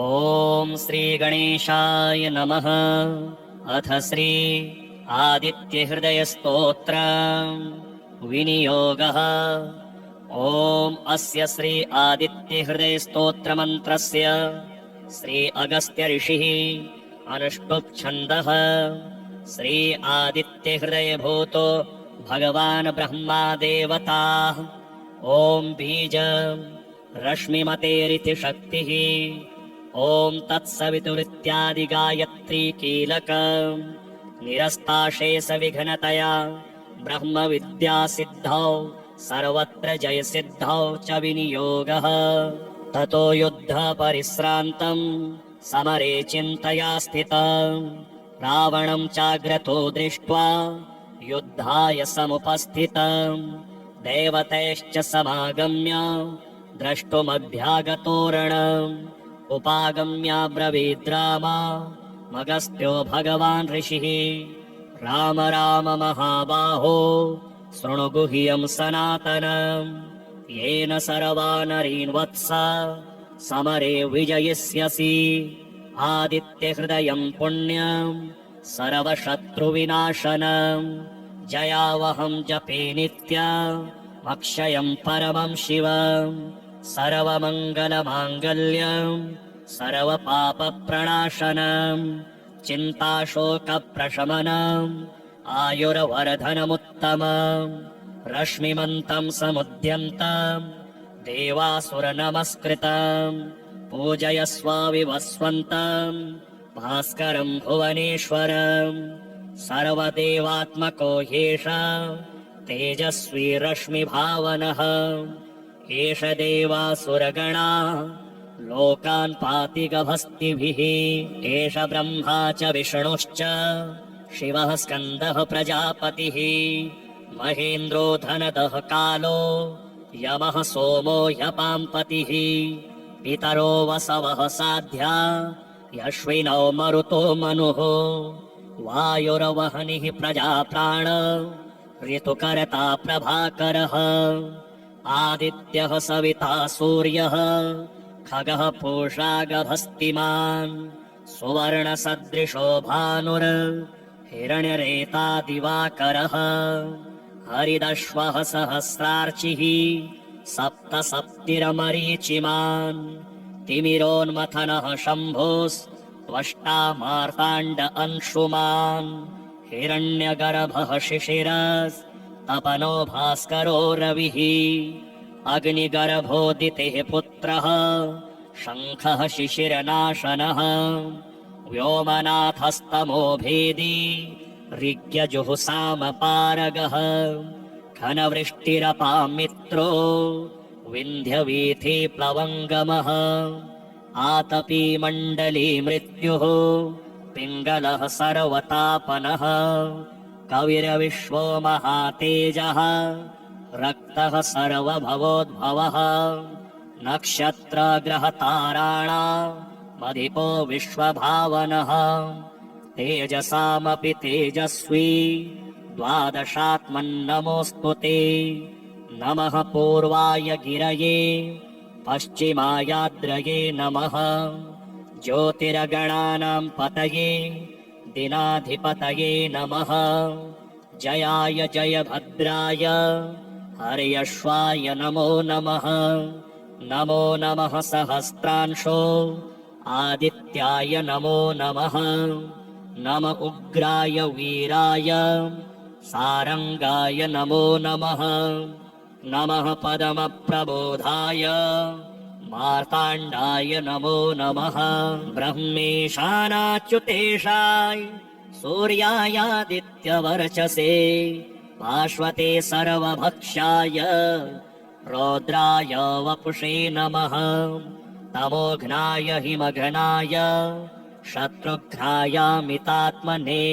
ॐ श्रीगणेशाय नमः। अथ श्री आदित्यहृदयस्तोत्र विनियोगः। ॐ अस्य श्री आदित्यहृदयस्तोत्रमन्त्रस्य श्री अगस्त्य ऋषिः अनुष्टुप् छन्दः। श्री आदित्यहृदयभूतो भगवान् ब्रह्मा देवताः। ॐ बीज रश्मिमतेरिति शक्तिः। ॐ तत्सवितुरित्यादि गायत्री कीलक निरस्ताशेष विघ्नतया ब्रह्म विद्या सिद्धौ सर्वत्र जय सिद्धौ च विनियोगः। ततो युद्ध परिश्रान्तं समरे चिन्तया स्थितं रावणं चाग्रतो दृष्ट्वा युद्धाय समुपस्थितं देवतैश्च समागम्य द्रष्टुमभ्यागतोरणम् उपागम्याब्रवीद् राम मगस्त्यो भगवान् ऋषिः। राम राम महाबाहो शृणु गुह्यं सनातनम् येन सर्वानरीन् वत्स समरे विजयिष्यसि। आदित्यहृदयं पुण्यं सर्वशत्रुविनाशनम् जयावहं जपे नित्यम् अक्षयं परमं शिवम् सर्वमङ्गलमाङ्गल्यम् सर्वपापप्रणाशनम् चिन्ताशोकप्रशमनम् आयुर्वर्धनमुत्तमम् रश्मिमन्तं समुद्यन्तम् देवासुरनमस्कृतम् पूजयस्वाविवस्वन्तम् भास्करम् भुवनेश्वरम् सर्वदेवात्मको ह्येष तेजस्वी रश्मिभावनः। एष देवासुरगणा लोकान् पाति गभस्तिभिः। एष ब्रह्मा च विष्णुश्च शिवः स्कन्दः प्रजापतिः। महेन्द्रो धनदः कालो यमः सोमो ह्यपाम्पतिः। पितरो वसवः साध्या यश्विनौ मरुतो मनुः। वायुर्वह्निः प्रजाप्राण ऋतुकर्ता प्रभाकरः। आदित्यः सविता सूर्यः खगः पूषा गभस्तिमान्। सुवर्णसदृशो भानुर् हिरण्यरेता दिवाकरः। हरिदश्वः सहस्रार्चिः सप्त सप्तिरमरीचिमान्। तिमिरोन्मथनः शम्भुस्त्वष्टा मार्ताण्ड अंशुमान्। हिरण्यगर्भः शिशिरस्तपनो भास्करो रविः। अग्निगर्भोदितेः पुत्रः शङ्खः शिशिरनाशनः। व्योमनाथस्तमो भेदी ऋग्यजुःसामपारगः। घनवृष्टिरपां मित्रो विन्ध्यवीथि प्लवङ्गमः। आतपी मण्डली मृत्युः पिङ्गलः सर्वतापनः। कविर्विश्वो महातेजः रक्तः सर्वभवोद्भवः। नक्षत्रग्रहताराणामधिपो विश्वभावनः। तेजसामपि तेजस्वी द्वादशात्मन्नमोऽस्तु ते। नमः पूर्वाय गिरये पश्चिमायाद्रये नमः। ज्योतिर्गणानां पतये दिनाधिपतये नमः। जयाय जयभद्राय हर्यश्वाय नमो नमः। नमो नमः सहस्रांशो आदित्याय नमो नमः। नम उग्राय वीराय सारंगाय नमो नमः। नमः पदमप्रबोधाय मार्ताण्डाय नमो नमः। ब्रह्मेशानाच्युतेशाय सूर्यायादित्यवर्चसे भास्वते सर्वभक्षाय रौद्राय वपुषे नमः। तमोघ्नाय हिमघ्नाय शत्रुघ्नायामितात्मने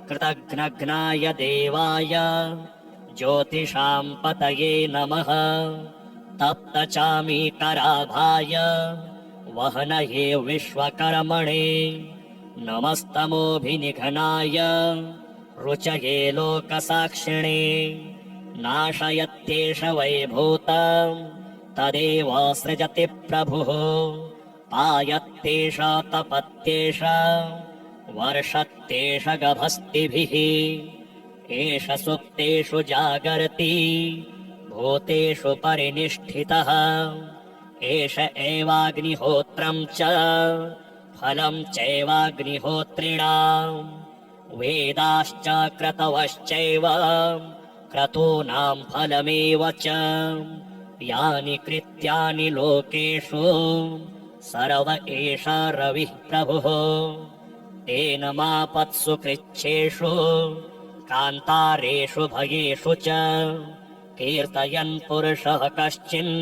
कृतघ्नघ्नाय देवाय ज्योतिषां पतये नमः। तप्तचामीकराभाय वहनये विश्वकर्मणे नमस्तमोभिनिघ्नाय रुचये लोकसाक्षिणे। नाशयत्येष वैभूतं तदेव सृजति प्रभुः आयत्तेष तपत्येष वर्षत्तेष गभस्तिभिः एष सुप्तेषु जागर्ति भूतेषु परिनिष्ठितः एष एवाग्निहोत्रं च फलं चैवाग्निहोत्रिणाम् वेदाश्च क्रतवश्चैव क्रतूनां फलमेव च यानि कृत्यानि लोकेषु सर्व एष रविः प्रभुः तेन मापत्सु कृच्छ्रेषु कान्तारेषु भयेषु च कीर्तयन् पुरुषः कश्चिन्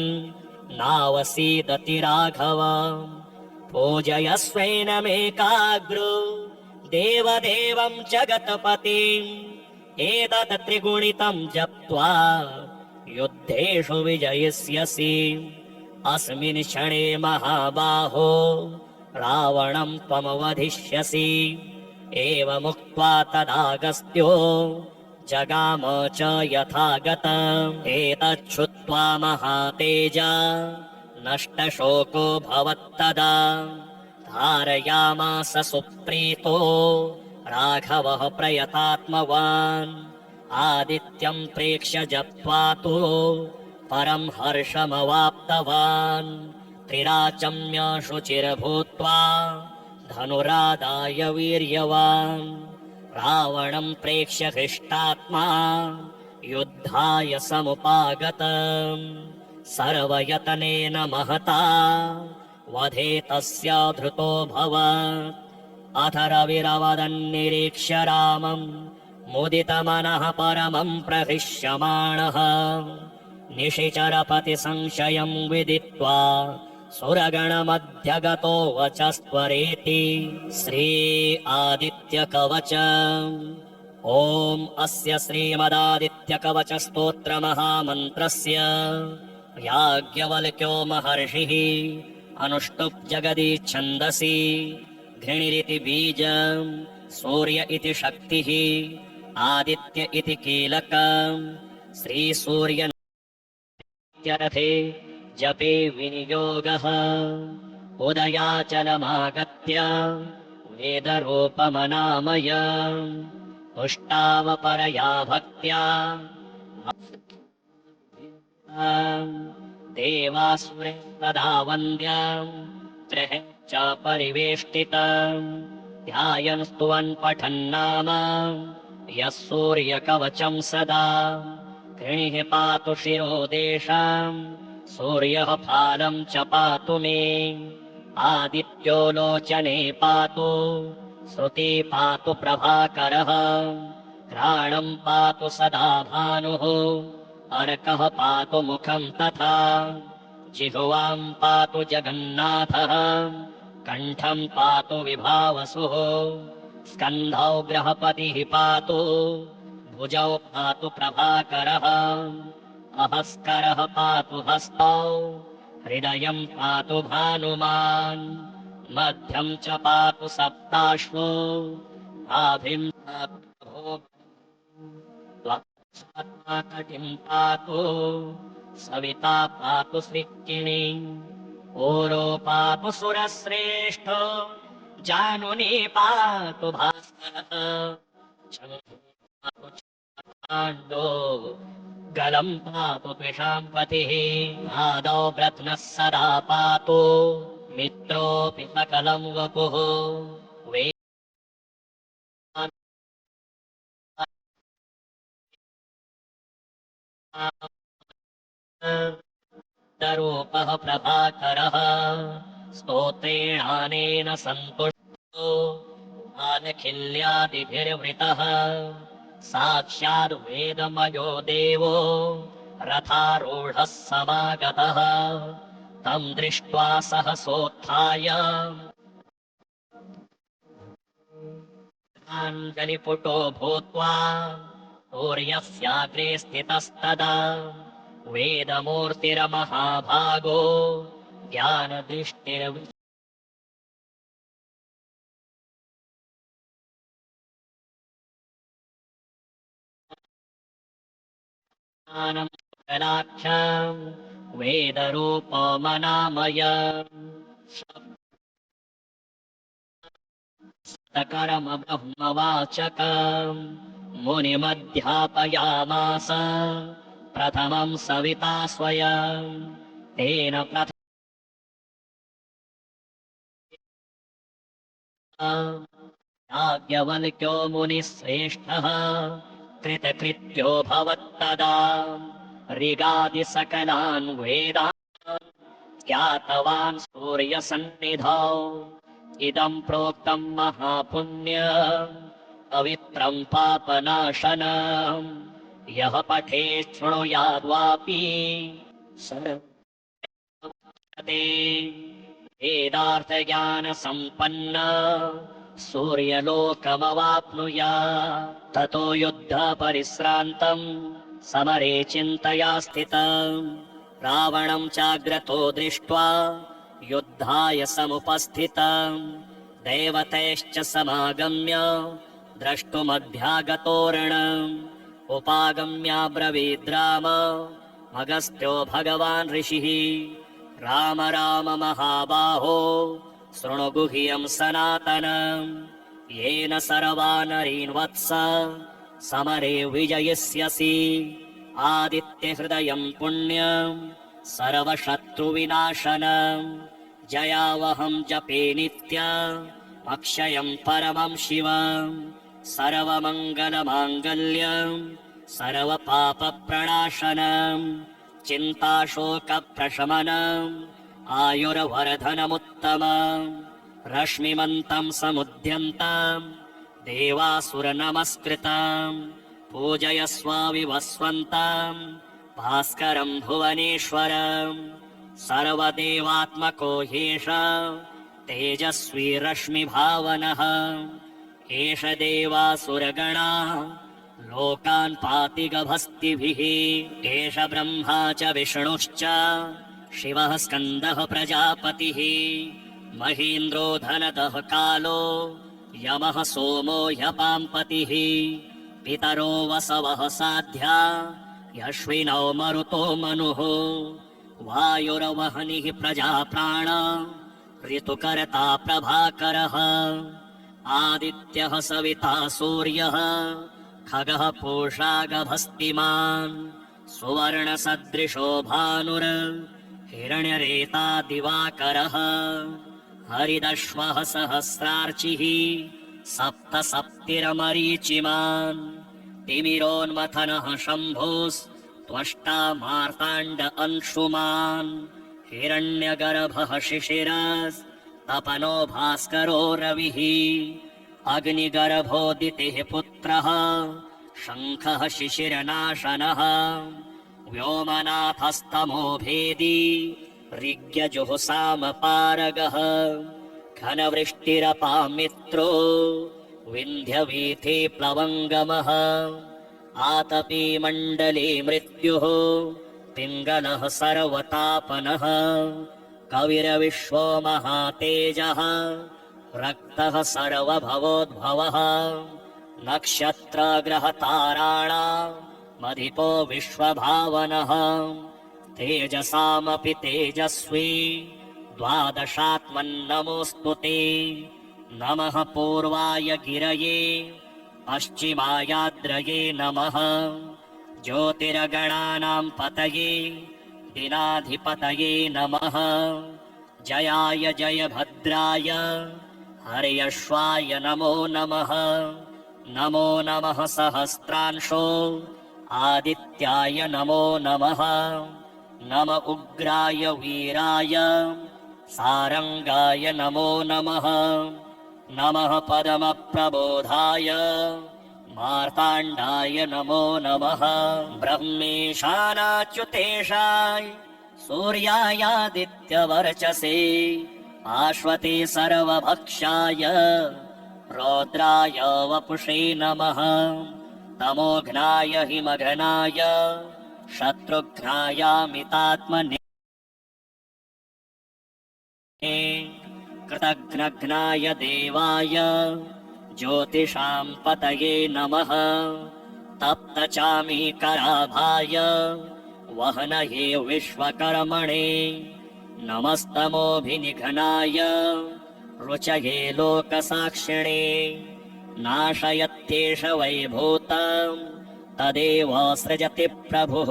नावसीदति राघव पूजयस्वैनमेकाग्रो देवदेवं जगत्पतिम् एतत् त्रिगुणितं जप्त्वा युद्धेषु विजयिष्यसि अस्मिन् क्षणे महाबाहो रावणं त्वमवधिष्यसि एवमुक्त्वा तदागस्त्यो जगाम च यथागतम् एतच्छ्रुत्वा महातेजा नष्टशोको भवत्तदा धारयामास सुप्रीतो राघवः प्रयतात्मवान् आदित्यं प्रेक्ष्य जप्त्वा तु परं हर्षमवाप्तवान् त्रिराचम्य शुचिर्भूत्वा धनुरादाय वीर्यवान् रावणं प्रेक्ष्य हृष्टात्मा युद्धाय समुपागतम् सर्वयतनेन महता वधे तस्य धृतोऽभवत् अथ रविरवदन्निरीक्ष्य रामम् मुदितमनः परमं प्रहृष्यमाणः निशिचरपतिसंशयं विदित्वा सुरगणमध्यगतो वचस्त्वरेति श्री आदित्यकवच ॐ अस्य श्रीमदादित्यकवचस्तोत्रमहामन्त्रस्य याज्ञवल्क्यो महर्षिः अनुष्टुप् जगदीच्छन्दसि घृणिरिति बीजं सूर्य इति शक्तिः आदित्य इति कीलकम् श्रीसूर्यरथे जपे विनियोगः उदयाचलमागत्य वेदरूपमनामय तुष्टावपरया भक्त्या देवासुरे तदा वन्द्यं त्रयः च परिवेष्टितम् ध्यायन् स्तुवन् पठन्नाम यः सूर्यकवचं सदा कृणिः पातु शिरोदेशम् सूर्यः फालं च पातु मे आदित्यो लोचने पातु श्रुति पातु प्रभाकरः घ्राणं पातु सदा भानुः अर्कः पातु मुखं तथा जिह्वां पातु जगन्नाथः कण्ठं पातु विभावसुः स्कन्धौ बृहस्पतिः पातु भुजौ पातु प्रभाकरः अहस्करः पातु हस्तौ हृदयं पातु भानुमान् मध्यं च पातु सप्ताश्वो नाभिं पातु कटिं पातु सविता पातु सृक्किणी ओरो पातु सुरश्रेष्ठो जानुनी पातु भास्करः पाण्डो गलं पातु पिशाम्पतिः आदौ व्रत्नः सदा पातु मित्रोऽपि सकलं वपुः रूपः प्रभाकरः स्तोत्रेणानेन सन्तुष्टो आनखिल्यादिभिर्वृतः साक्षाद् वेदमयो देवो रथारूढः समागतः तं दृष्ट्वा सहसोत्थाय अञ्जलिपुटो भूत्वा सूर्यस्याग्रे स्थितस्तदा वेदमूर्तिरमहाभागो ज्ञानम् वेदरूपमनामय सकर्म ब्रह्मवाचकम् मुनिमध्यापयामास प्रथमं सविता स्वयं तेन याज्ञवल्क्यो मुनिश्रेष्ठः कृतकृत्यो भवत्तदा ऋगादिसकलान् वेदान् ज्ञातवान् सूर्यसन्निधौ इदं प्रोक्तं महापुण्य पवित्रं पापनाशनम् यः पठेत् शृणुयाद्वापि सर्वते वेदार्थज्ञानसम्पन्न सूर्यलोकमवाप्नुयात् ततो युद्धपरिश्रान्तम् समरे चिन्तया स्थितम् रावणं चाग्रतो दृष्ट्वा युद्धाय समुपस्थितम् देवतैश्च समागम्य द्रष्टुमभ्यागतोरणम् उपागम्याब्रवीद्राम अगस्त्यो भगवान् ऋषिः राम राम महाबाहो शृणु गुह्यं सनातनम् येन सर्वानरीन् वत्स समरे विजयिष्यसि आदित्यहृदयं पुण्यं सर्वशत्रुविनाशनम् जयावहं जपे नित्यम् अक्षयं परमं शिवम् सर्वमङ्गलमाङ्गल्यम् सर्वपापप्रणाशनम् चिन्ताशोकप्रशमनम् आयुर्वर्धनमुत्तमम् रश्मिमन्तं समुद्यन्तम् देवासुरनमस्कृतम् पूजयस्वाविवस्वन्तम् भास्करं भुवनेश्वरम् सर्वदेवात्मको ह्येष तेजस्वी रश्मिभावनः एष देवासुरगणा लोकान् पाति गभस्तिभिः एष ब्रह्मा च विष्णुश्च शिवः स्कन्दः प्रजापतिः महीन्द्रो धनतः कालो यमः सोमो ह्यपाम्पतिः पितरो वसवः साध्या यश्विनौ मरुतो मनुः वायुर्वह्निः प्रजाप्राण ऋतुकर्ता प्रभाकरः आदित्यः सविता सूर्यः खगः पूषा गभस्तिमान् सुवर्णसदृशो भानुर् हिरण्यरेता दिवाकरः हरिदश्वः सहस्रार्चिः सप्त सप्तिरमरीचिमान् तिमिरोन्मथनः शम्भुस्त्वष्टा मार्ताण्ड अंशुमान् हिरण्यगर्भः शिशिरस्तपनो भास्करो रविः अग्निगर्भोदितिः पुत्रः शङ्खः शिशिरनाशनः व्योमनाथस्तमो भेदी ऋग्यजुःसामपारगः घनवृष्टिरपामित्रो विन्ध्यवीथि प्लवङ्गमः आतपी मण्डले मृत्युः पिङ्गलः सर्वतापनः कविरविश्वो महातेजः रक्तः सर्वभवोद्भवः नक्षत्रग्रहताराणामधिपो विश्वभावनः तेजसामपि तेजस्वी द्वादशात्मन्नमोऽस्तु ते नमः पूर्वाय गिरये पश्चिमायाद्रये नमः ज्योतिर्गणानां पतये दिनाधिपतये नमः जयाय जयभद्राय हर्यश्वाय नमो नमः नमो नमः सहस्रांशो आदित्याय नमो नमः नम उग्राय वीराय सारंगाय नमो नमः नमः पदमप्रबोधाय मार्ताण्डाय नमो नमः ब्रह्मेशानाच्युतेशाय सूर्यायादित्यवर्चसे आश्वते सर्वभक्षाय रौद्राय वपुषे नमः तमोघ्नाय हिमघनाय शत्रुघ्नायामितात्मने कृतघ्नघ्नाय देवाय ज्योतिषां पतये नमः तप्तचामीकराभाय वहनये विश्वकर्मणे नमस्तमोभिनिघनाय रुचये लोकसाक्षिणे नाशयत्येष वैभूतम् तदेव सृजति प्रभुः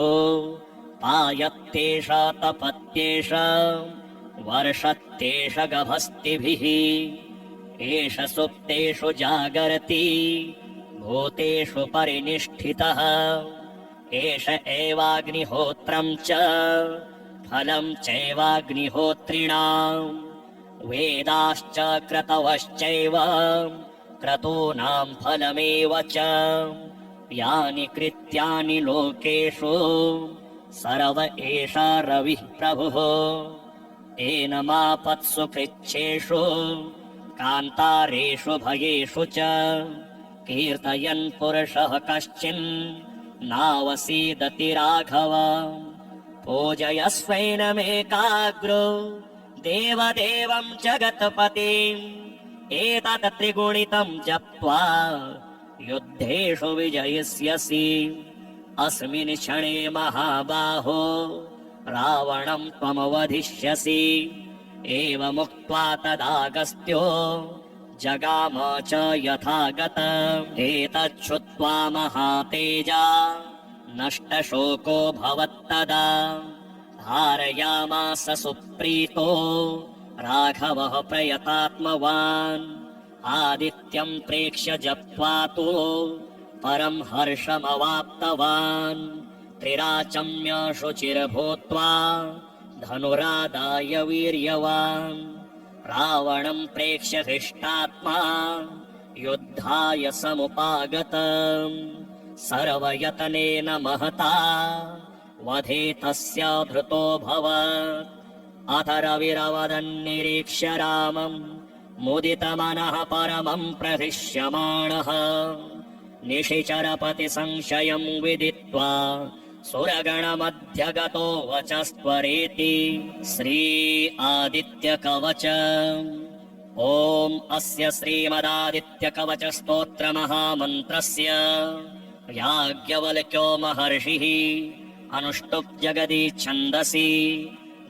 पायत्येष तपत्येष वर्षत्येष गभस्तिभिः एष सुप्तेषु जागर्ति भूतेषु परिनिष्ठितः एष एवाग्निहोत्रम् च फलम् चैवाग्निहोत्रिणाम् वेदाश्च क्रतवश्चैव क्रतूनाम् फलमेव च यानि कृत्यानि लोकेषु सर्व एषा रविः प्रभुः एनमापत्सु कृच्छेषु कान्तारेषु भयेषु च कीर्तयन् पुरुषः कश्चिन् नावसीदति राघव पूजयस्वैनमेकाग्रो देवदेवम् जगत्पतिम् एतत् त्रिगुणितम् जप्त्वा युद्धेषु विजयिष्यसि अस्मिन् क्षणे महाबाहो रावणम् त्वमवधिष्यसि एवमुक्त्वा तदागस्त्यो जगाम च यथागतम् एतच्छ्रुत्वा महातेजा नष्टशोको भवत्तदा धारयामास सुप्रीतो राघवः प्रयतात्मवान् आदित्यम् प्रेक्ष्य जप्त्वा तु परम् हर्षमवाप्तवान् त्रिराचम्य शुचिर्भूत्वा धनुरादाय वीर्यवान् रावणम् प्रेक्ष्य हृष्टात्मा युद्धाय समुपागतम् सर्वयतनेन महता वधे तस्य धृतोऽभवत् अथ रविरवदन्निरीक्ष्य रामम् मुदितमनः परमम् प्रहृष्यमाणः निशिचरपति संशयम् विदित्वा सुरगणमध्यगतो वचस्त्वरेति श्री आदित्यकवच ॐ अस्य श्रीमदादित्यकवच स्तोत्रमहामन्त्रस्य याज्ञवल्क्यो महर्षिः अनुष्टुप् जगदि छन्दसि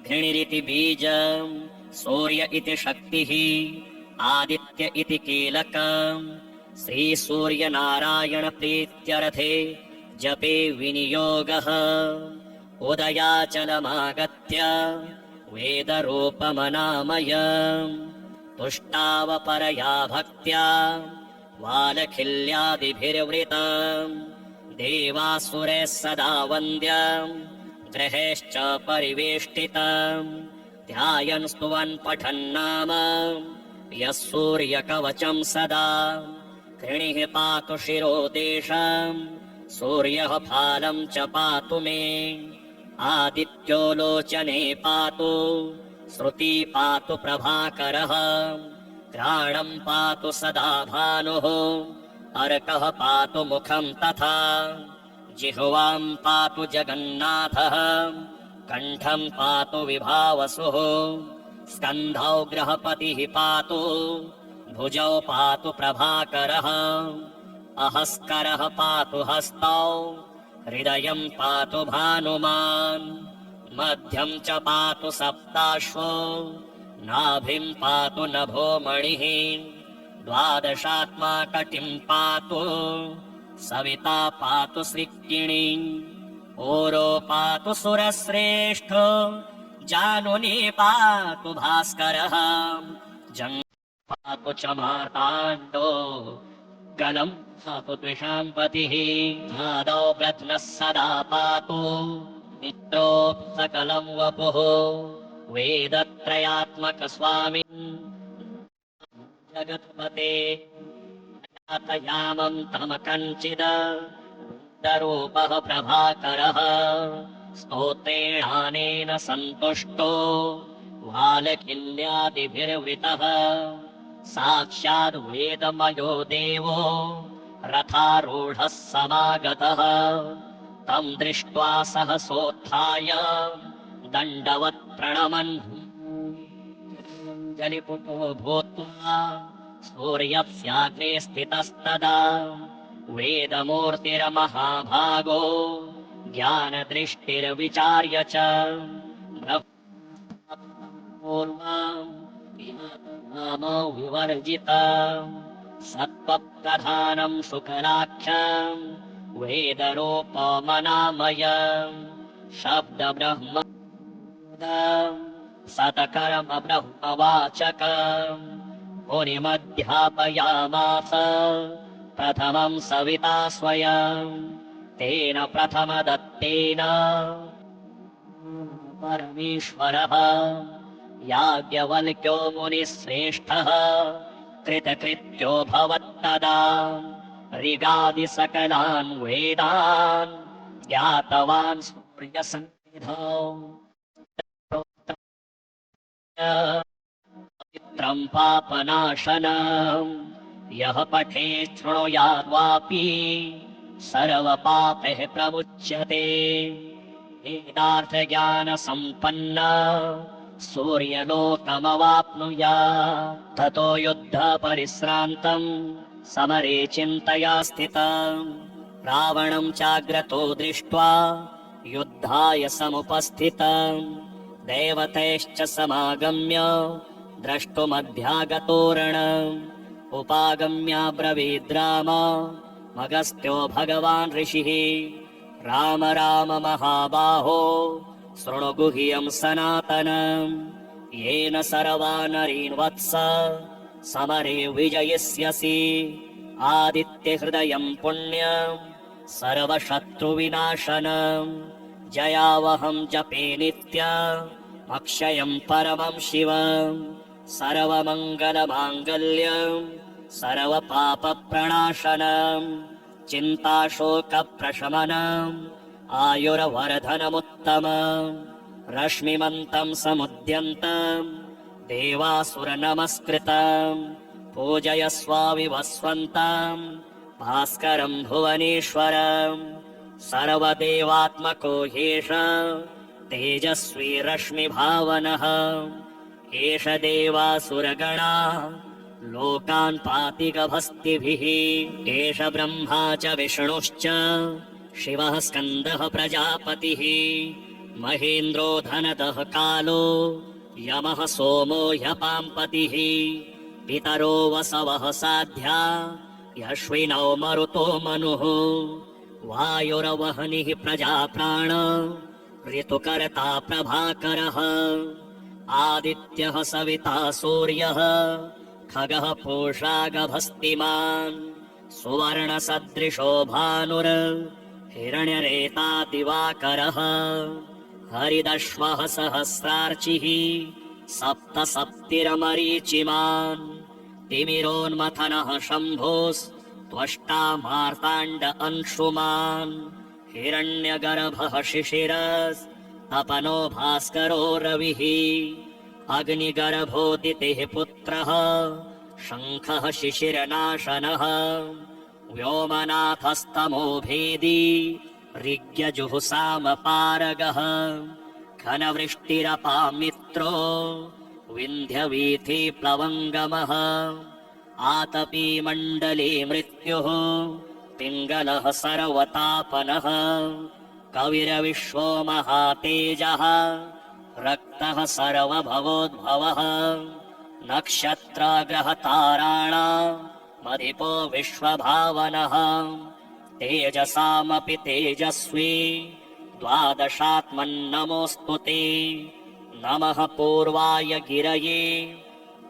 घृणिरिति बीजम् सूर्य इति शक्तिः आदित्य इति कीलकम् श्रीसूर्यनारायण प्रीत्यर्थे जपे विनियोगः उदयाचलमागत्य वेदरूपमनामयम् तुष्टावपरया भक्त्या वालखिल्यादिभिर्वृतम् देवासुरैः सदा वन्द्यम् ग्रहेश्च परिवेष्टितम् ध्यायन् स्तुवन् पठन्नाम यः सूर्यकवचम् सदा कृणिः पातु शिरोदेशम् सूर्यः फालम् च पातु मे आदित्यो लोचने पातु श्रुती पातु प्रभाकरः घ्राणम् पातु सदा भानुः अर्कः पातु मुखम् तथा जिह्वाम् पातु जगन्नाथः कण्ठम् पातु विभावसुः स्कन्धौ ग्रहपतिः पातु भुजौ पातु प्रभाकरः अहस्करः पातु हस्तौ हृदयम् पातु भानुमान् मध्यम् च पातु सप्ताश्वो नाभिम् पातु नभो मणिः द्वादशात्मा कटिम् पातु सविता पातु सृक्किणी ओरो पातु सुरश्रेष्ठो जानुनी पातु भास्करः जङ् पातु च मार्ताण्डो गलम् पातु द्विषाम्पतिः नादौ प्रत्नः सदा पातु मित्रो सकलम् वपुः वेदत्रयात्मक स्वामी जगत्पते यातयामम् तमकञ्चिद रूपः प्रभाकरः स्तोत्रेणानेन सन्तुष्टो वालकिल्यादिभिर्वृतः साक्षाद् वेदमयो देवो रथारूढः समागतः तम् दृष्ट्वा सहसोत्थाय दण्डवत् प्रणमन् जलिपुटो भूत्वा सूर्यस्याग्रे स्थितस्तदा वेदमूर्तिर्महाभागो ज्ञानदृष्टिर्विचार्य च पूर्वम् नाम विवर्जितम् सत्त्वप्रधानम् शुक्लाख्यम् वेदरूपमनामयम् शब्दब्रह्म सतकर्म ब्रह्मवाचकम् मुनिमध्यापयामास प्रथमम् सविता स्वयम् तेन प्रथमदत्तेन परमेश्वरः याज्ञवल्क्यो मुनिश्रेष्ठः कृतकृत्यो भवत्तदा ऋगादिसकलान् वेदान् ज्ञातवान् सूर्यसन्निधौ पवित्रम् पापनाशनम् यः पठे शृणुयाद्वापि सर्वपापैः प्रमुच्यते वेदार्थज्ञानसम्पन्न सूर्यलोकमवाप्नुयात् ततो युद्धपरिश्रान्तम् समरे चिन्तया स्थितम् रावणम् चाग्रतो दृष्ट्वा युद्धाय समुपस्थितम् देवतैश्च समागम्य द्रष्टुमध्यागतोरणम् उपागम्याब्रवीद् राम मगस्त्यो भगवान् ऋषिः राम राम महाबाहो शृणु गुह्यम् सनातनम् येन सर्वा नरीन् वत्स समरे विजयिष्यसि आदित्यहृदयम् पुण्यम् सर्वशत्रुविनाशनम् जयावहम् जपे नित्य अक्षयम् परमम् शिवम् सर्वमङ्गलमाङ्गल्यम् सर्वपापप्रणाशनम् चिन्ताशोकप्रशमनम् आयुर्वर्धनमुत्तमम् रश्मिमन्तम् समुद्यन्तम् देवासुरनमस्कृतम् पूजयस्वाविवस्वन्तम् भास्करम् भुवनेश्वरम् सर्वदेवात्मको ह्येष तेजस्वी रश्मिभावनः एष देवासुरगणा लोकान् पाति गभस्तिभिः एष ब्रह्मा च विष्णुश्च शिवः स्कन्दः प्रजापतिः महेन्द्रो धनदः कालो यमः सोमो ह्यपाम्पतिः पितरो वसवः साध्या यश्विनौ मरुतो मनुः वायुरवह्निः प्रजाप्राण ऋतुकर्ता प्रभाकरः आदित्यः सविता सूर्यः खगः पूषा गभस्तिमान् सुवर्णसदृशो भानुर् हिरण्यरेता दिवाकरः हरिदश्वः सहस्रार्चिः सप्त सप्तिरमरीचिमान् तिमिरोन्मथनः शम्भोस्त्वष्टा मार्ताण्ड अंशुमान् हिरण्यगर्भः शिशिरस्तपनो भास्करो रविः अग्निगर्भोदितेः पुत्रः शङ्खः शिशिरनाशनः व्योमनाथस्तमो भेदी ऋग्यजुहुसामपारगः घनवृष्टिरपामित्रो विन्ध्यवीथि प्लवङ्गमः आतपी मण्डले मृत्युः पिङ्गलः सर्वतापनः कविरविश्वो महातेजः रक्तः सर्वभवोद्भवः नक्षत्रग्रहताराणामधिपो विश्वभावनः तेजसामपि तेजस्वी द्वादशात्मन्नमोऽस्तु ते नमः पूर्वाय गिरये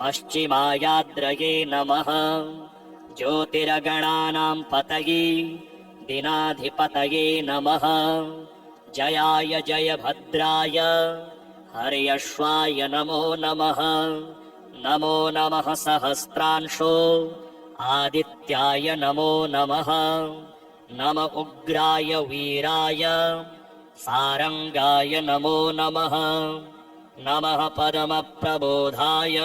पश्चिमायाद्रये नमः ज्योतिर्गणानाम् पतये दिनाधिपतये नमः जयाय जयभद्राय हर्यश्वाय नमो नमः नमो नमः सहस्रांशो आदित्याय नमो नमः नम उग्राय वीराय सारंगाय नमो नमः नमः पदमप्रबोधाय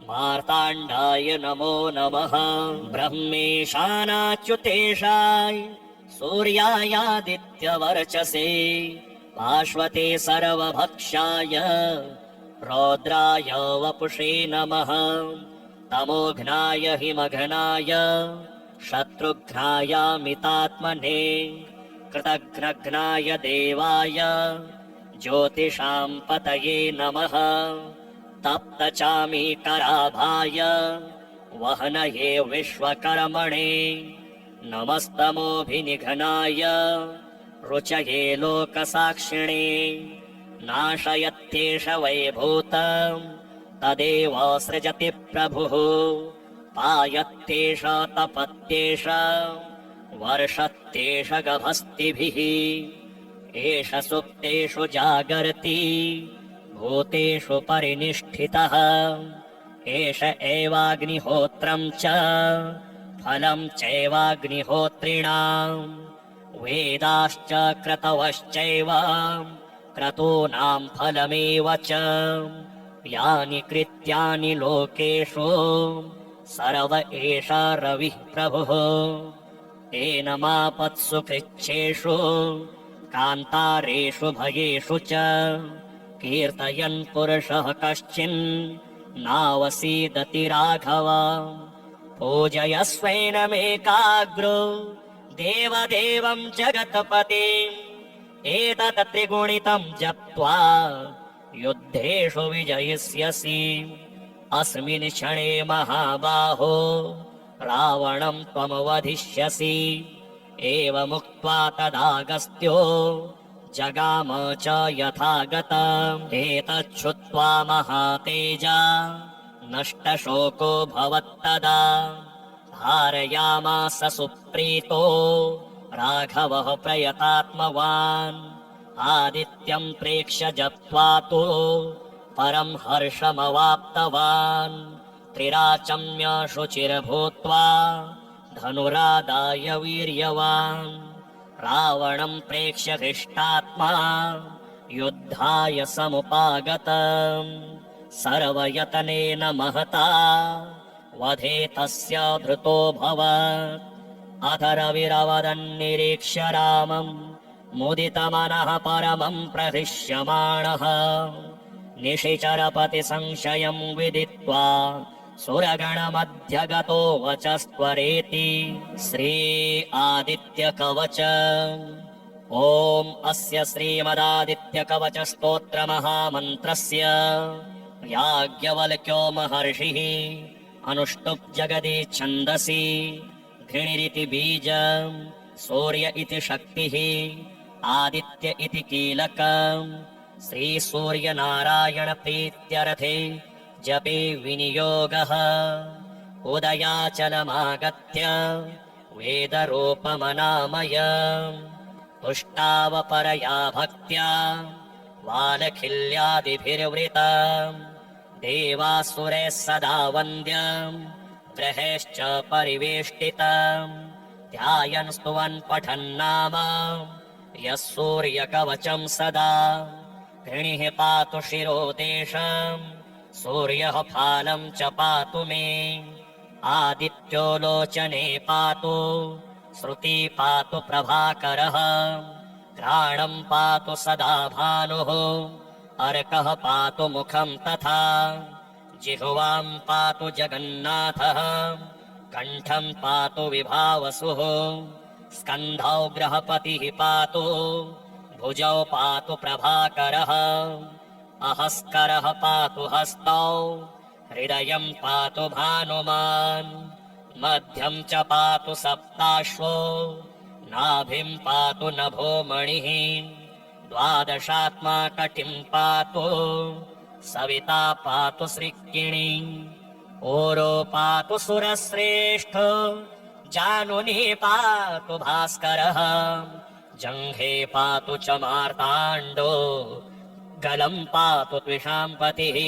मार्ताण्डाय नमो नमः ब्रह्मेशानाच्युतेशाय सूर्यायादित्यवर्चसे पार्श्वते सर्वभक्षाय रौद्राय वपुषे नमः तमोघ्नाय हिमघ्नाय शत्रुघ्नायामितात्मने कृतघ्नघ्नाय देवाय ज्योतिषां पतये नमः तप्तचामीकराभाय वहनये विश्वकर्मणे नमस्तमोऽभिनिघ्नाय रुचये लोकसाक्षिणे नाशयत्येष वैभूतं तदेव सृजति प्रभुः पायत्येष तपत्येष वर्षत्येष गभस्तिभिः एष सुप्तेषु जागर्ति भूतेषु परिनिष्ठितः एष एवाग्निहोत्रं च फलं चैवाग्निहोत्रिणां वेदाश्च क्रतवश्चैव क्रतूनां फलमेव च यानि कृत्यानि लोकेषु सर्व एष रविः प्रभुः एनमापत्सु कृच्छ्रेषु कान्तारेषु भयेषु च कीर्तयन् पुरुषः कश्चिन् नावसीदति राघव पूजयस्वैनमेकाग्रो देवदेवं जगत्पतिम् एतत् त्रिगुणितं जप्त्वा युद्धेषु विजयिष्यसि अस्मिन् क्षणे महाबाहो रावणं त्वमवधिष्यसि एवमुक्त्वा तदागस्त्यो जगाम च यथागतम् एतच्छ्रुत्वा महातेजा नष्टशोको भवत्तदा धारयामास सुप्रीतो राघवः प्रयतात्मवान् आदित्यं प्रेक्ष्य जप्त्वा तु परं हर्षमवाप्तवान् त्रिराचम्य शुचिर्भूत्वा धनुरादाय वीर्यवान् रावणं प्रेक्ष्य हृष्टात्मा युद्धाय समुपागतम् सर्वयतनेन महता वधे तस्य धृतोऽभवत् अथ रविरवदन्निरीक्ष्य रामं मुदितमनः परमं प्रहृष्यमाणः निशिचरपतिसंशयं विदित्वा सुरगणमध्यगतो वचस्त्वरेति श्री आदित्यकवच ॐ अस्य श्रीमदादित्यकवचस्तोत्रमहामन्त्रस्य याज्ञवल्क्यो महर्षिः अनुष्टुप् जगदि छन्दसि घृणिरिति बीजं सूर्य इति शक्तिः आदित्य इति कीलकम् श्रीसूर्यनारायणप्रीत्यर्थे जपे विनियोगः उदयाचलमागत्य वेदरूपमनामयम् तुष्टावपरया भक्त्या वालखिल्यादिभिर्वृतम् देवासुरैः सदा वन्द्यम् ग्रहेश्च परिवेष्टितम् ध्यायन् स्तुवन् पठन्नाम यः सूर्यकवचं सदा घृणिः पातु शिरोदेशम् सूर्यः फालं च पातु मे आदित्यो लोचने पातु श्रुति पातु प्रभाकरः घ्राणं पातु सदा भानुः अर्कः पातु मुखं तथा जिह्वां पातु जगन्नाथः कण्ठं पातु विभावसुः स्कन्धौ ग्रहपतिः पातु भुजौ पातु प्रभाकरः अहस्करः पातु हस्तौ हृदयं पातु भानुमान् मध्यं च पातु सप्ताश्वो नाभिं पातु नभो मणिः द्वादशात्मा कटिं पातु सविता पातु सृक्किणी ओरो पातु सुरश्रेष्ठ जानुनी पातु भास्करः जङ्घे पातु च मार्ताण्डो गलं पातु त्विषाम्पतिः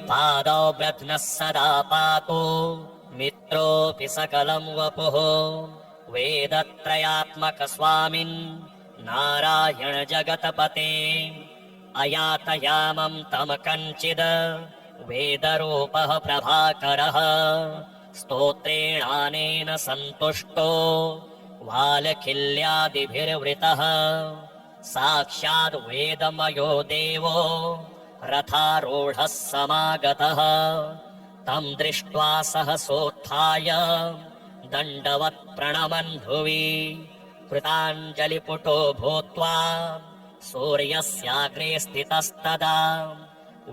पादौ ब्रध्नः सदा पातु मित्रोऽपि सकलं वपुः वेदत्रयात्मक स्वामिन् नारायण जगत्पते अयातयामं तम कञ्चिद् वेदरूपः प्रभाकरः स्तोत्रेणानेन सन्तुष्टो वालखिल्यादिभिर्वृतः साक्षाद् वेदमयो देवो रथारूढः समागतः तं दृष्ट्वा सहसोत्थाय दण्डवत् प्रणमन् भुवि कृताञ्जलिपुटो भूत्वा सूर्यस्याग्रे स्थितस्तदा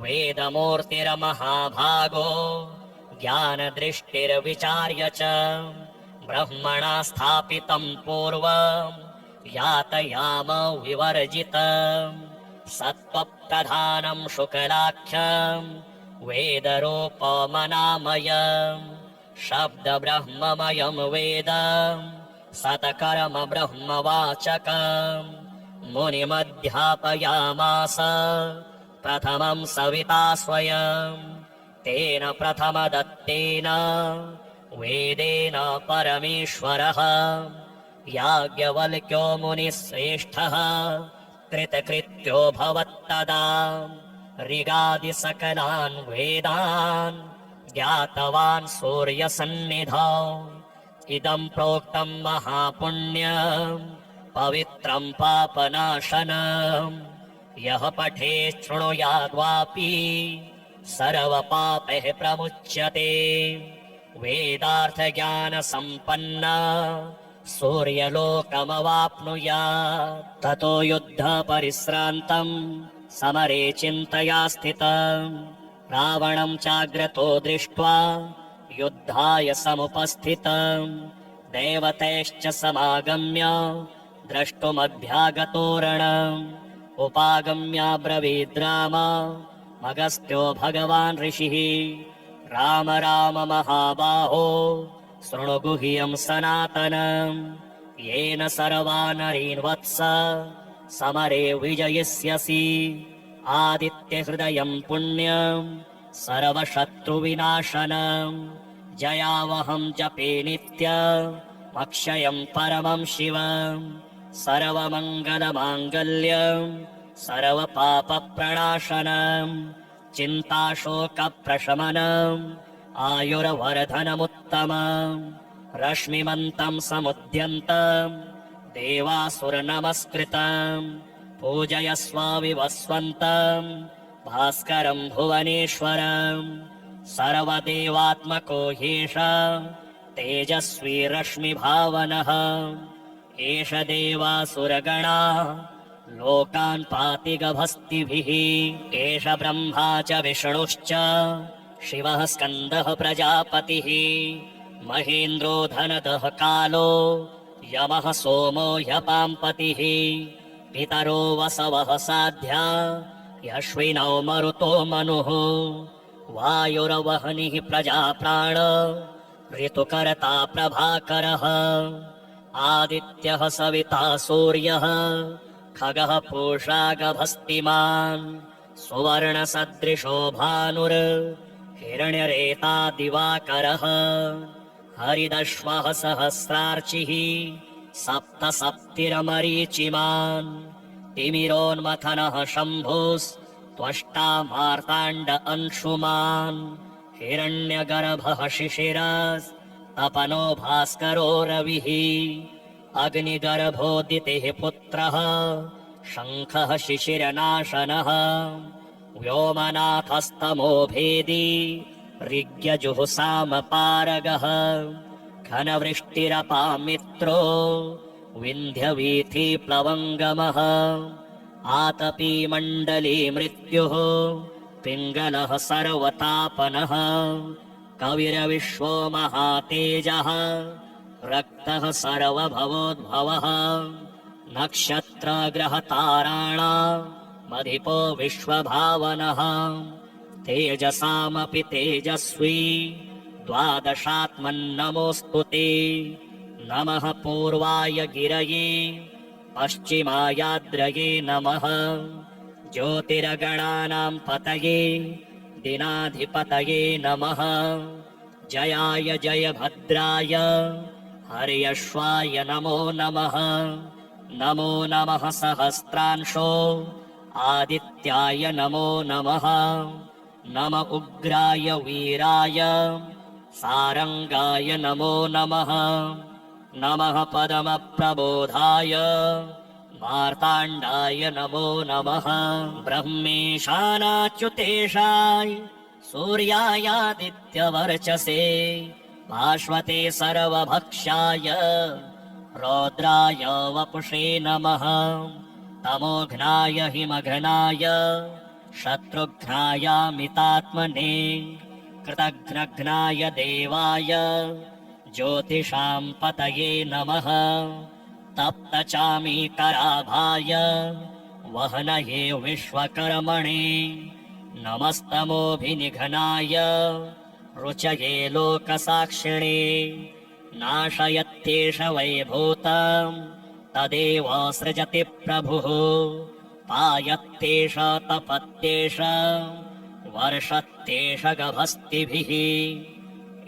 वेदमूर्तिर्महाभागो ज्ञानदृष्टिर्विचार्य च ब्रह्मणा स्थापितं पूर्वं यातयाम विवर्जितम् सत्त्वप्रधानं शुक्लाख्यं वेदरूपमनामयम् शब्दब्रह्ममयं वेदम् सतकर्म ब्रह्मवाचकम् मुनिमध्यापयामास प्रथमं सविता स्वयं तेन प्रथमदत्तेन वेदेन परमेश्वरः याज्ञवल्क्यो मुनिश्रेष्ठः कृतकृत्यो भवत्तदा ऋगादिसकलान् वेदान् ज्ञातवान् सूर्यसन्निधौ इदं प्रोक्तं महापुण्यं पवित्रं पापनाशनं यः पठेत् शृणुयाद्वापि सर्वपापैः प्रमुच्यते वेदार्थज्ञानसम्पन्ना सूर्यलोकमवाप्नुयात् ततो युद्धपरिश्रान्तं समरे चिन्तया स्थितम् रावणं चाग्रतो दृष्ट्वा युद्धाय समुपस्थितम् देवतैश्च समागम्य द्रष्टुमभ्यागतोरणम् उपागम्याब्रवीद् राम अगस्त्यो भगवान् ऋषिः राम राम महाबाहो शृणु गुह्यं सनातनम् येन सर्वानरीन् वत्स समरे विजयिष्यसि आदित्यहृदयं पुण्यं सर्वशत्रुविनाशनम् जयावहं जपे नित्यमक्षयं परमं शिवम् सर्वमङ्गलमाङ्गल्यम् सर्वपापप्रणाशनम् चिन्ताशोकप्रशमनम् आयुर्वर्धनमुत्तमम् रश्मिमन्तं समुद्यन्तम् देवासुरनमस्कृतम् पूजयस्व विवस्वन्तम् भास्करं भुवनेश्वरम् सर्वदेवात्मको ह्येष तेजस्वी रश्मिभावनः एष देवासुरगणा लोकान् पाति गभस्तिभिः एष ब्रह्मा च विष्णुश्च शिवः स्कन्दः प्रजापतिः महेन्द्रो धनदः कालो यमः सोमो ह्यपाम्पतिः पितरो वसवः साध्या यश्विनौ मरुतो मनुः वायुर्वह्निः प्रजाप्राण ऋतुकर्ता प्रभाकरः आदित्यः सविता सूर्यः खगः पूषा गभस्तिमान् सुवर्णसदृशो भानुर् हिरण्यरेता दिवाकरः हरिदश्वः सहस्रार्चिः सप्त सप्तिरमरीचिमान् तिमिरोन्मथनः शम्भुस्त्वष्टा मार्ताण्ड अंशुमान् हिरण्यगर्भः शिशिरस्तपनो भास्करो रविः अग्निगर्भोदितेः पुत्रः शङ्खः शिशिरनाशनः व्योमनाथस्तमो भेदी ऋग्यजुःसामपारगः घनवृष्टिरपामित्रो विन्ध्यवीथिप्लवङ्गमः आतपी मण्डली मृत्युः पिङ्गलः सर्वतापनः कविरविश्वो महातेजः रक्तः सर्वभवोद्भवः नक्षत्रग्रहताराणामधिपो विश्वभावनः तेजसामपि तेजस्वी द्वादशात्मन्नमोऽस्तु ते नमः पूर्वाय गिरये पश्चिमायाद्रये नमः ज्योतिर्गणानां पतये दिनाधिपतये नमः जयाय जयभद्राय हर्यश्वाय नमो नमः नमो नमः सहस्रांशो आदित्याय नमो नमः नम उग्राय वीराय सारंगाय नमो नमः नमः पदमप्रबोधाय मार्ताण्डाय नमो नमः ब्रह्मेशानाच्युतेशाय सूर्यायादित्यवर्चसे भास्वते सर्वभक्षाय रौद्राय वपुषे नमः तमोघ्नाय हिमघ्नाय शत्रुघ्नायामितात्मने कृतघ्नघ्नाय देवाय ज्योतिषां पतये नमः तप्तचामीकराभाय वहनये विश्वकर्मणे नमस्तमोभिनिघ्नाय रुचये लोकसाक्षिणे नाशयत्येष वैभूतं तदेव सृजति प्रभुः पायत्येष तपत्येष वर्षत्येष गभस्तिभिः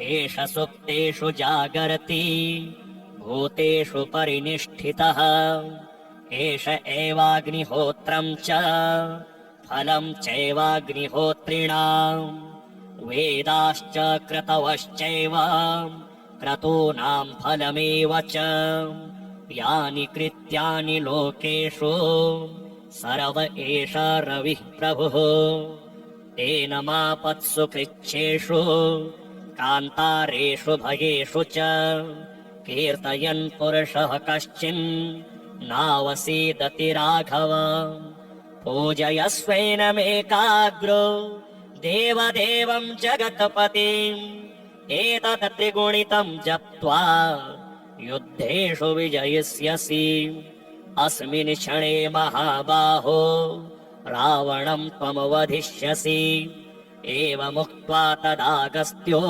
एष सुप्तेषु जागर्ति भूतेषु परिनिष्ठितः एष एवाग्निहोत्रं च फलं चैवाग्निहोत्रिणां वेदाश्च क्रतवश्चैव क्रतूनां फलमेव च यानि कृत्यानि लोकेषु सर्व एष रविः प्रभुः तेन मापत्सु कृच्छ्रेषु कान्तारेषु भयेषु च कीर्तयन् पुरुषः कश्चिन् नावसीदति राघव पूजयस्वैनमेकाग्रो देवदेवं जगत्पतिम् एतत् त्रिगुणितं जप्त्वा युद्धेषु विजयिष्यसि अस्मिन् क्षणे महाबाहो रावणं त्वमवधिष्यसि एवमुक्त्वा तदागस्त्यो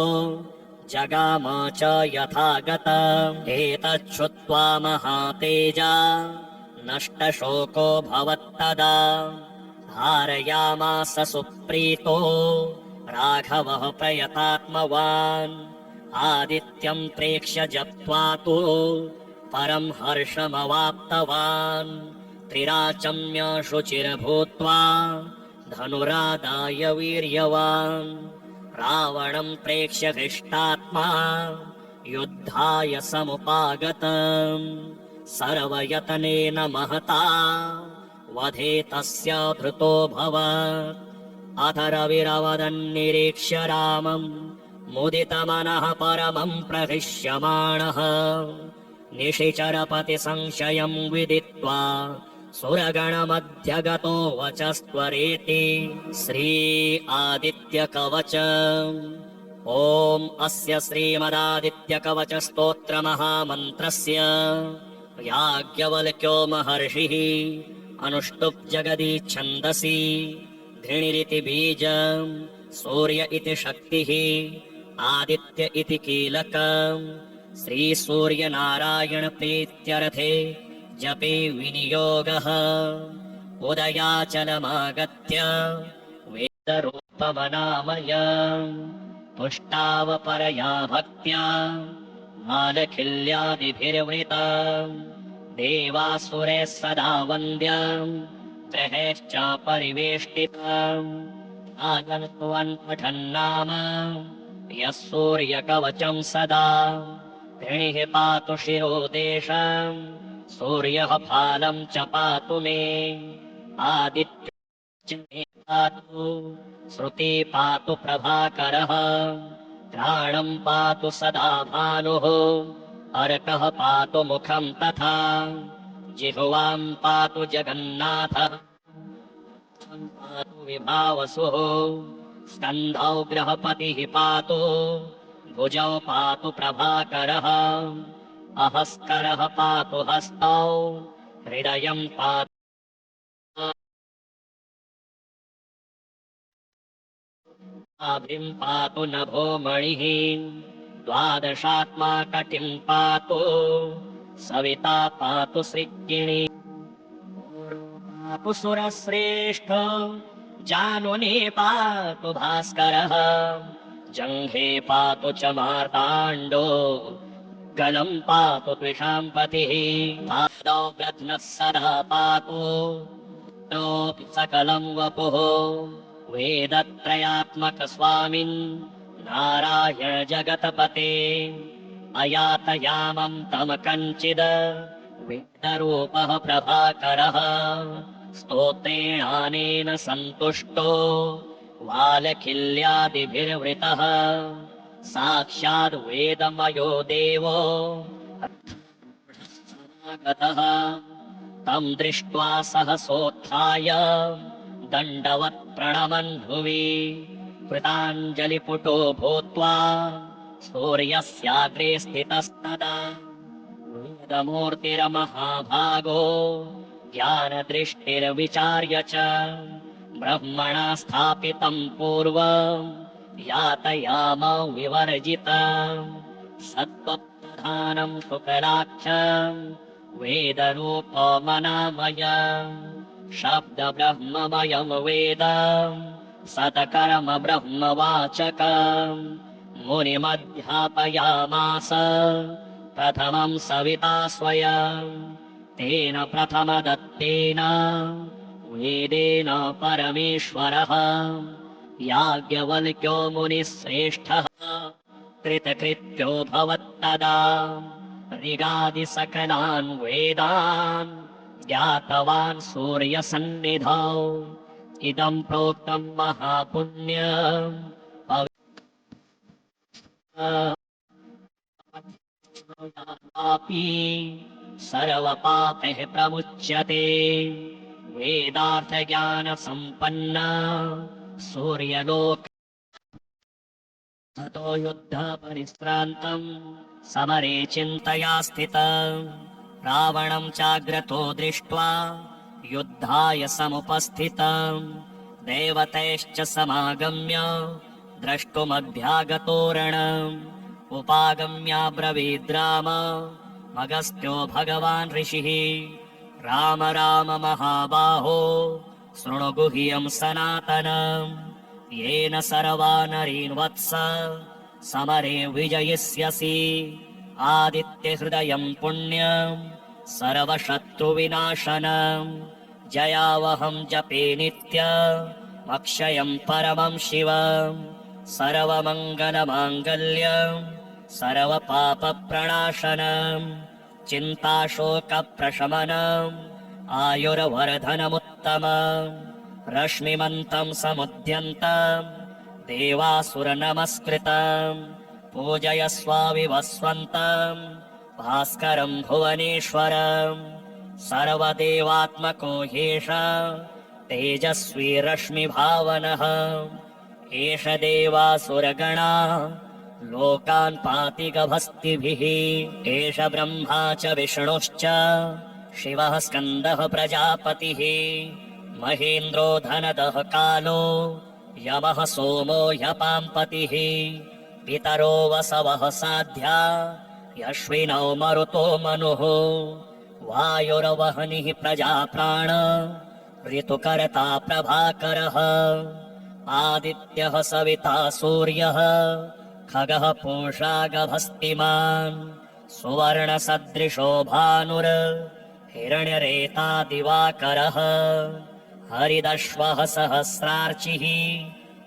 जगाम च यथागतम् एतच्छ्रुत्वा महातेजा नष्टशोको भवत्तदा धारयामास सुप्रीतो राघवः प्रयतात्मवान् आदित्यं प्रेक्ष्य जप्त्वा तु परं हर्षमवाप्तवान् त्रिराचम्य शुचिर्भूत्वा धनुरादाय वीर्यवान् रावणं प्रेक्ष्य हृष्टात्मा युद्धाय समुपागतम् सर्वयतनेन महता वधे तस्य धृतोऽभवत् अथ रविरवदन्निरीक्ष्य रामं मुदितमनः परमं प्रहृष्यमाणः निशिचरपतिसंशयं विदित्वा सुरगणमध्यगतो वचस्त्वरेति श्री आदित्यकवच ॐ अस्य श्रीमदादित्यकवचस्तोत्रमहामन्त्रस्य याज्ञवल्क्यो महर्षिः अनुष्टुप् जगदीच्छन्दसि घृणिरिति बीजं सूर्य इति शक्तिः आदित्य इति कीलकम् श्रीसूर्यनारायणप्रीत्यर्थे जपे विनियोगः उदयाचलमागत्य वेदरूपमनामयम् तुष्टावपरया भक्त्या मालखिल्यादिभिर्वृतम् देवासुरैः सदा वन्द्यम् ग्रहेश्च परिवेष्टितम् आगन्तुवन् पठन्नाम यः सूर्यकवचं सदा धृणिः पातु शिरोदेशम् सूर्यः फालं च पातु मे आदित्य मे पातु श्रुति पातु प्रभाकरः घ्राणं पातु सदा भानुः अर्कः पातु मुखं तथा जिह्वां पातु जगन्नाथः पातु विभावसुः स्कन्धौ गृहपतिः पातु भुजौ पातु प्रभाकरः अहस्करः पातु हस्तौ हृदयं पातु नाभिं पातु नभो मणिः द्वादशात्मा कटिं पातु सविता पातु सृक्किणी पातु सुरश्रेष्ठ जानुने पातु भास्करः जङ्घे पातु च मार्ताण्डो गलं पातु त्विषाम्पतिः पादौ प्रध्नः सदा पातु तोऽपि सकलं वपुः वेदत्रयात्मक स्वामिन् नारायण जगतपते अयातयामं तम कञ्चिद वेदरूपः प्रभाकरः स्तोत्रेणानेन सन्तुष्टो वालखिल्यादिभिर्वृतः साक्षाद् वेदमयो देवो समागतः तं दृष्ट्वा सहसोत्थाय दण्डवत् प्रणमन् भुवि कृताञ्जलिपुटो भूत्वा सूर्यस्याग्रे स्थितस्तदा वेदमूर्तिरमहाभागो ज्ञानदृष्टिर्विचार्य च ब्रह्मणा स्थापितम् पूर्वम् यातयाम विवर्जितम् सत्त्वप्रधानम् शुक्लाक्षम् वेदरूपमनामयम् शब्दब्रह्ममयम् वेदम् सतकर्म ब्रह्मवाचकम् मुनिमध्यापयामास प्रथमम् सविता स्वयम् तेन प्रथमदत्तेन वेदेन परमेश्वरः याज्ञवल्क्यो मुनिः श्रेष्ठः कृतकृत्यो भवत्तदा ऋगादिसकलान् वेदान् ज्ञातवान् सूर्यसन्निधौ इदम् प्रोक्तम् महापुण्यम् अपि सर्वपापैः प्रमुच्यते वेदार्थज्ञानसम्पन्ना सूर्यलोक ततो युद्धपरिश्रान्तम् समरे चिन्तया स्थितम् रावणम् चाग्रतो दृष्ट्वा युद्धाय समुपस्थितम् देवतैश्च समागम्य द्रष्टुमभ्यागतोरणम् उपागम्याब्रवीद्राम अगस्त्यो भगवान् ऋषिः राम राम महाबाहो शृणु गुह्यम् सनातनम् येन सर्वा नरीन् वत्स समरे विजयिष्यसि आदित्यहृदयम् पुण्यम् सर्वशत्रुविनाशनम् जयावहम् जपे नित्यमक्षयम् परमम् शिवम् सर्वमङ्गलमाङ्गल्यम् सर्वपापप्रणाशनम् चिन्ताशोकप्रशमनम् आयुर्वर्धनमुत्तमम् रश्मिमन्तम् समुद्यन्तम् देवासुरनमस्कृतम् पूजयस्वाविवस्वन्तम् भास्करम् भुवनेश्वरम् सर्वदेवात्मको ह्येष तेजस्वी रश्मिभावनः एष देवासुरगणा लोकान् पाति गभस्तिभिः एष ब्रह्मा च विष्णुश्च शिवः स्कन्दः प्रजापतिः महेन्द्रो धनदः कालो यमः सोमो ह्यपाम्पतिः पितरो वसवः साध्या यश्विनौ मरुतो मनुः वायुर्वह्निः प्रजाप्राण ऋतुकर्ता प्रभाकरः आदित्यः सविता सूर्यः खगः पूषा गभस्तिमान् सुवर्णसदृशो भानुर् हिरण्यरेता दिवाकरः हरिदश्वः सहस्रार्चिः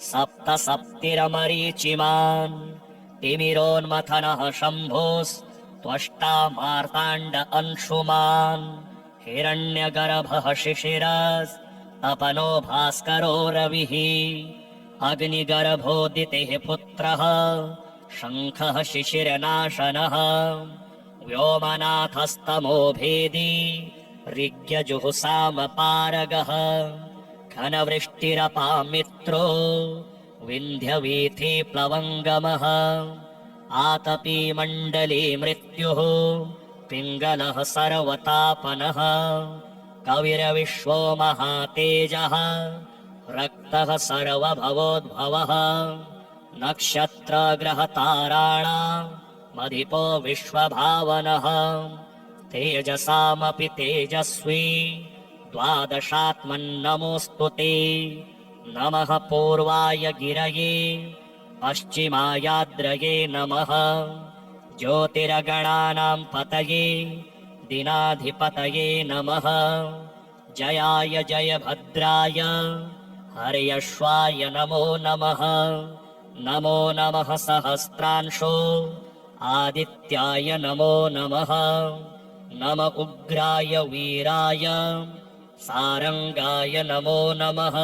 सप्त सप्तिरमरीचिमान् तिमिरोन्मथनः शम्भुस्त्वष्टा मार्ताण्ड अंशुमान् हिरण्यगर्भः शिशिरस्तपनो भास्करो रविः अग्निगर्भोदितेः पुत्रः शङ्खः शिशिरनाशनः व्योमनाथस्तमो भेदी ऋग्यजुहुसामपारगः घनवृष्टिरपामित्रो विन्ध्यवीथि प्लवङ्गमः आतपी मण्डली मृत्युः पिङ्गलः सर्वतापनः कविरविश्वो महातेजः रक्तः सर्वभवोद्भवः नक्षत्रग्रहताराणामधिपो विश्वभावनः तेजसामपि तेजस्वी द्वादशात्मन्नमोऽस्तु ते नमः पूर्वाय गिरये पश्चिमायाद्रये नमः ज्योतिरगणानां पतये दिनाधिपतये नमः जयाय जयभद्राय हर्यश्वाय नमो नमः नमो नमः सहस्रांशो आदित्याय नमो नमः नम उग्राय वीराय सारंगाय नमो नमः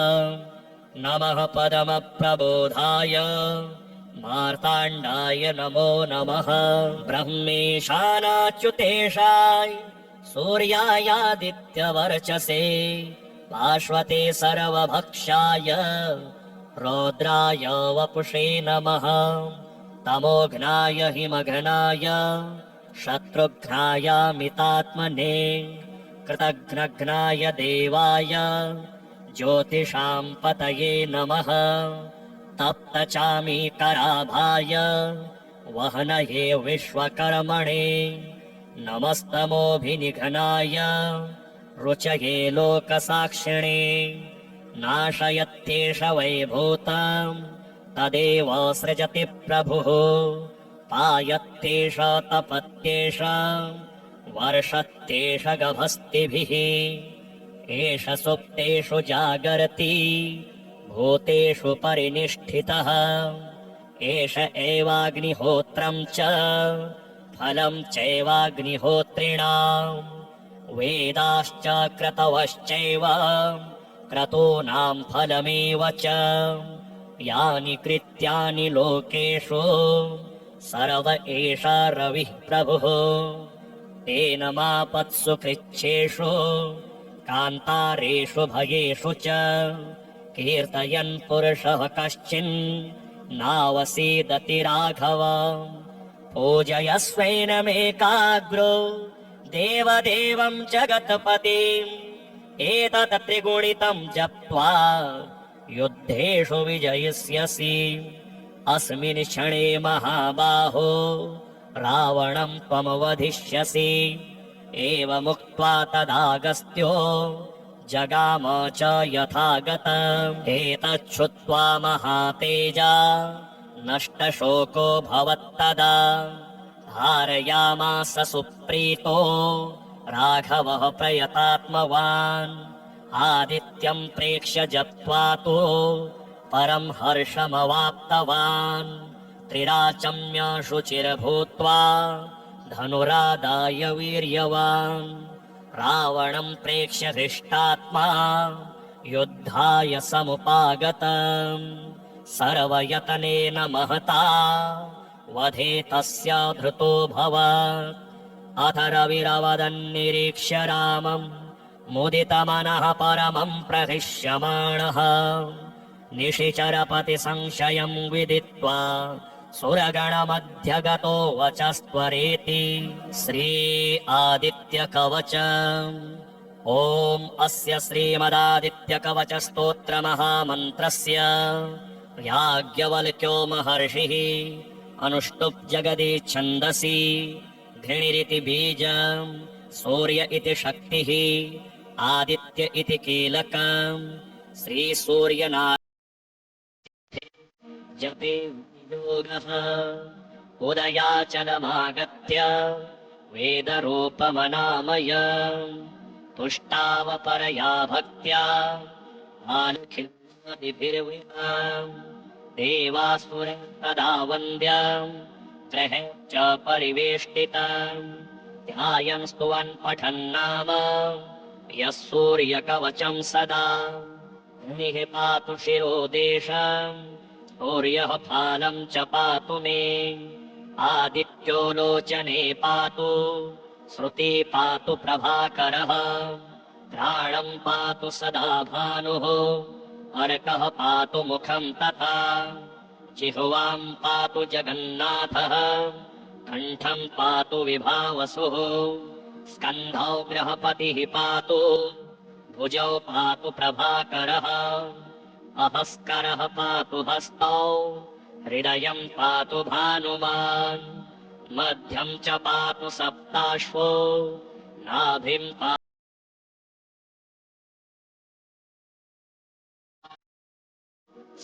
नमः पदमप्रबोधाय मार्ताण्डाय नमो नमः ब्रह्मेशानाच्युतेशाय सूर्यायादित्यवर्चसे पार्श्वते सर्वभक्षाय रौद्राय वपुषे नमः तमोघ्नाय हिमघ्नाय शत्रुघ्नाय मितात्मने कृतघ्नघ्नाय देवाय ज्योतिषां पतये नमः तप्तचामीकराभाय वहनये विश्वकर्मणे नमस्तमोभिनिघ्नाय रुचये लोकसाक्षिणे नाशयत्येष वैभूतं तदेव सृजति प्रभुः पायत्येष तपत्येष वर्षत्येष गभस्तिभिः एष सुप्तेषु जागर्ति भूतेषु परिनिष्ठितः एष एवाग्निहोत्रं च फलं चैवाग्निहोत्रिणाम् वेदाश्च क्रतवश्चैव क्रतूनां फलमेव च यानि कृत्यानि लोकेषु सर्व एष रविः प्रभुः तेन मापत्सु कृच्छेषु कान्तारेषु भयेषु च कीर्तयन् पुरुषः कश्चिन् नावसीदति राघव पूजयस्वैनमेकाग्रो देवदेवं जगत्पतिम् एतत् त्रिगुणितं जप्त्वा युद्धेषु विजयिष्यसि अस्मिन् क्षणे महाबाहो रावणं त्वमवधिष्यसि एवमुक्त्वा तदागस्त्यो जगाम च यथागतम् एतच्छ्रुत्वा महातेजा नष्टशोको भवत्तदा धारयामास सुप्रीतो राघवः प्रयतात्मवान् आदित्यं प्रेक्ष्य जप्त्वा तु परं हर्षमवाप्तवान् त्रिराचम्य शुचिर्भूत्वा धनुरादाय वीर्यवान् रावणं प्रेक्ष्य हृष्टात्मा युद्धाय समुपागतम् सर्वयतनेन महता वधे तस्य धृतो भवत् अथ रविरवदन्निरीक्ष्य रामं मुदितमनः परमं प्रहृष्यमाणः निशिचरपतिसंशयं विदित्वा सुरगणमध्यगतो वचस्त्वरेति श्री आदित्यकवचम् ॐ अस्य श्रीमदादित्यकवचस्तोत्रमहामन्त्रस्य याज्ञवल्क्यो महर्षिः अनुष्टुप् जगदि छन्दसि घृणिरिति बीजम् सूर्य इति शक्तिः आदित्य इति कीलकम् श्रीसूर्यनारायण जपे योगः उदयाचलमागत्य वेदरूपमनामय तुष्टावपरया भक्त्या आलखिलादिभिर्विहाम् देवासुरः तदा वन्द्यम् ग्रहे च परिवेष्टितम् ध्यायन् स्तुवन् पठन्नाम यः सूर्यकवचं सदा मुनिः पातु शिरोदेशम् सूर्यः फालं च पातु मे आदित्यो लोचने पातु श्रुति पातु प्रभाकरः घ्राणं पातु सदा भानुः अर्कः पातु मुखं तथा जिह्वां पातु जगन्नाथः कण्ठं पातु विभावसुः स्कन्धौ बृहस्पतिः पातु भुजौ पातु प्रभाकरः अहस्करः पातु हस्तौ हृदयं पातु भानुमान् मध्यं च पातु सप्ताश्वो नाभिं पातु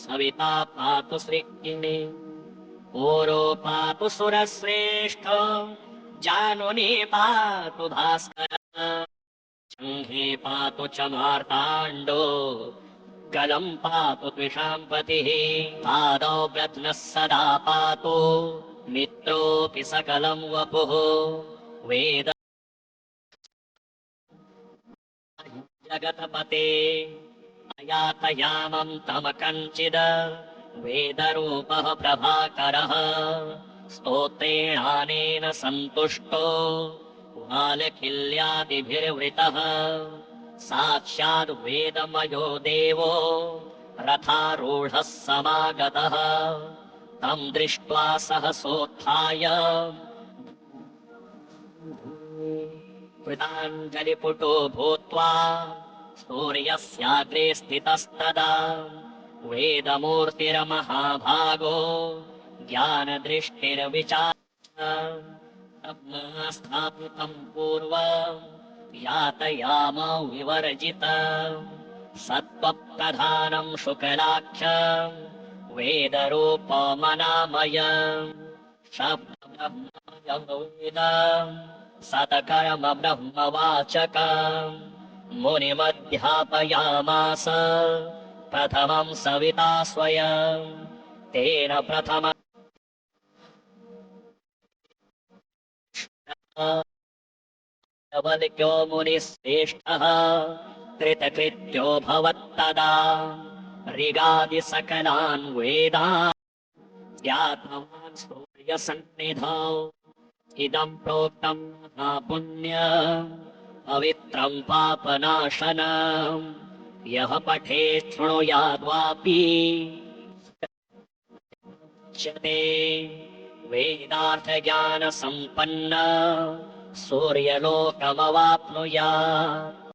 सविता पातु सृक्किणी पूरो पातु सुरश्रेष्ठो जानुनी पातु भास्करः शङ्खे पातु च मार्ताण्डो गलं पातु द्विषाम्पतिः पादौ व्रत्नः सदा पातु मित्रोऽपि सकलं वपुः वेद जगतपते अयातयामं तमकञ्चिद वेदरूपः प्रभाकरः स्तोत्रेणानेन सन्तुष्टो वालखिल्यादिभिर्वृतः साक्षाद् वेदमयो देवो रथारूढः समागतः तं दृष्ट्वा सहसोत्थाय कृताञ्जलिपुटो भूत्वा सूर्यस्याग्रे स्थितस्तदा वेदमूर्तिर्महाभागो ज्ञानदृष्टिर्विचार स्थापितम् पूर्वम् यातयाम विवर्जित सत्त्वप्रधानम् शुक्लाख्यम् वेदरूपमनामयम् शब्दब्रह्मयम् वेदम् सतकर्म ब्रह्मवाचकम् मुनिमध्यापयामास प्रथमम् सविता स्वयम् तेन प्रथम वल्क्यो मुनिश्रेष्ठः कृतकृत्यो भवत्तदा ऋगादिसकलान् वेदान् ज्ञातवान् सूर्यसन्निधौ इदम् प्रोक्तम् न पुण्यम् पवित्रम् पापनाशनम् यः पठेत् शृणुयाद्वापि उच्यते वेदार्थज्ञानसम्पन्न सूर्यलोकमवाप्नुयात्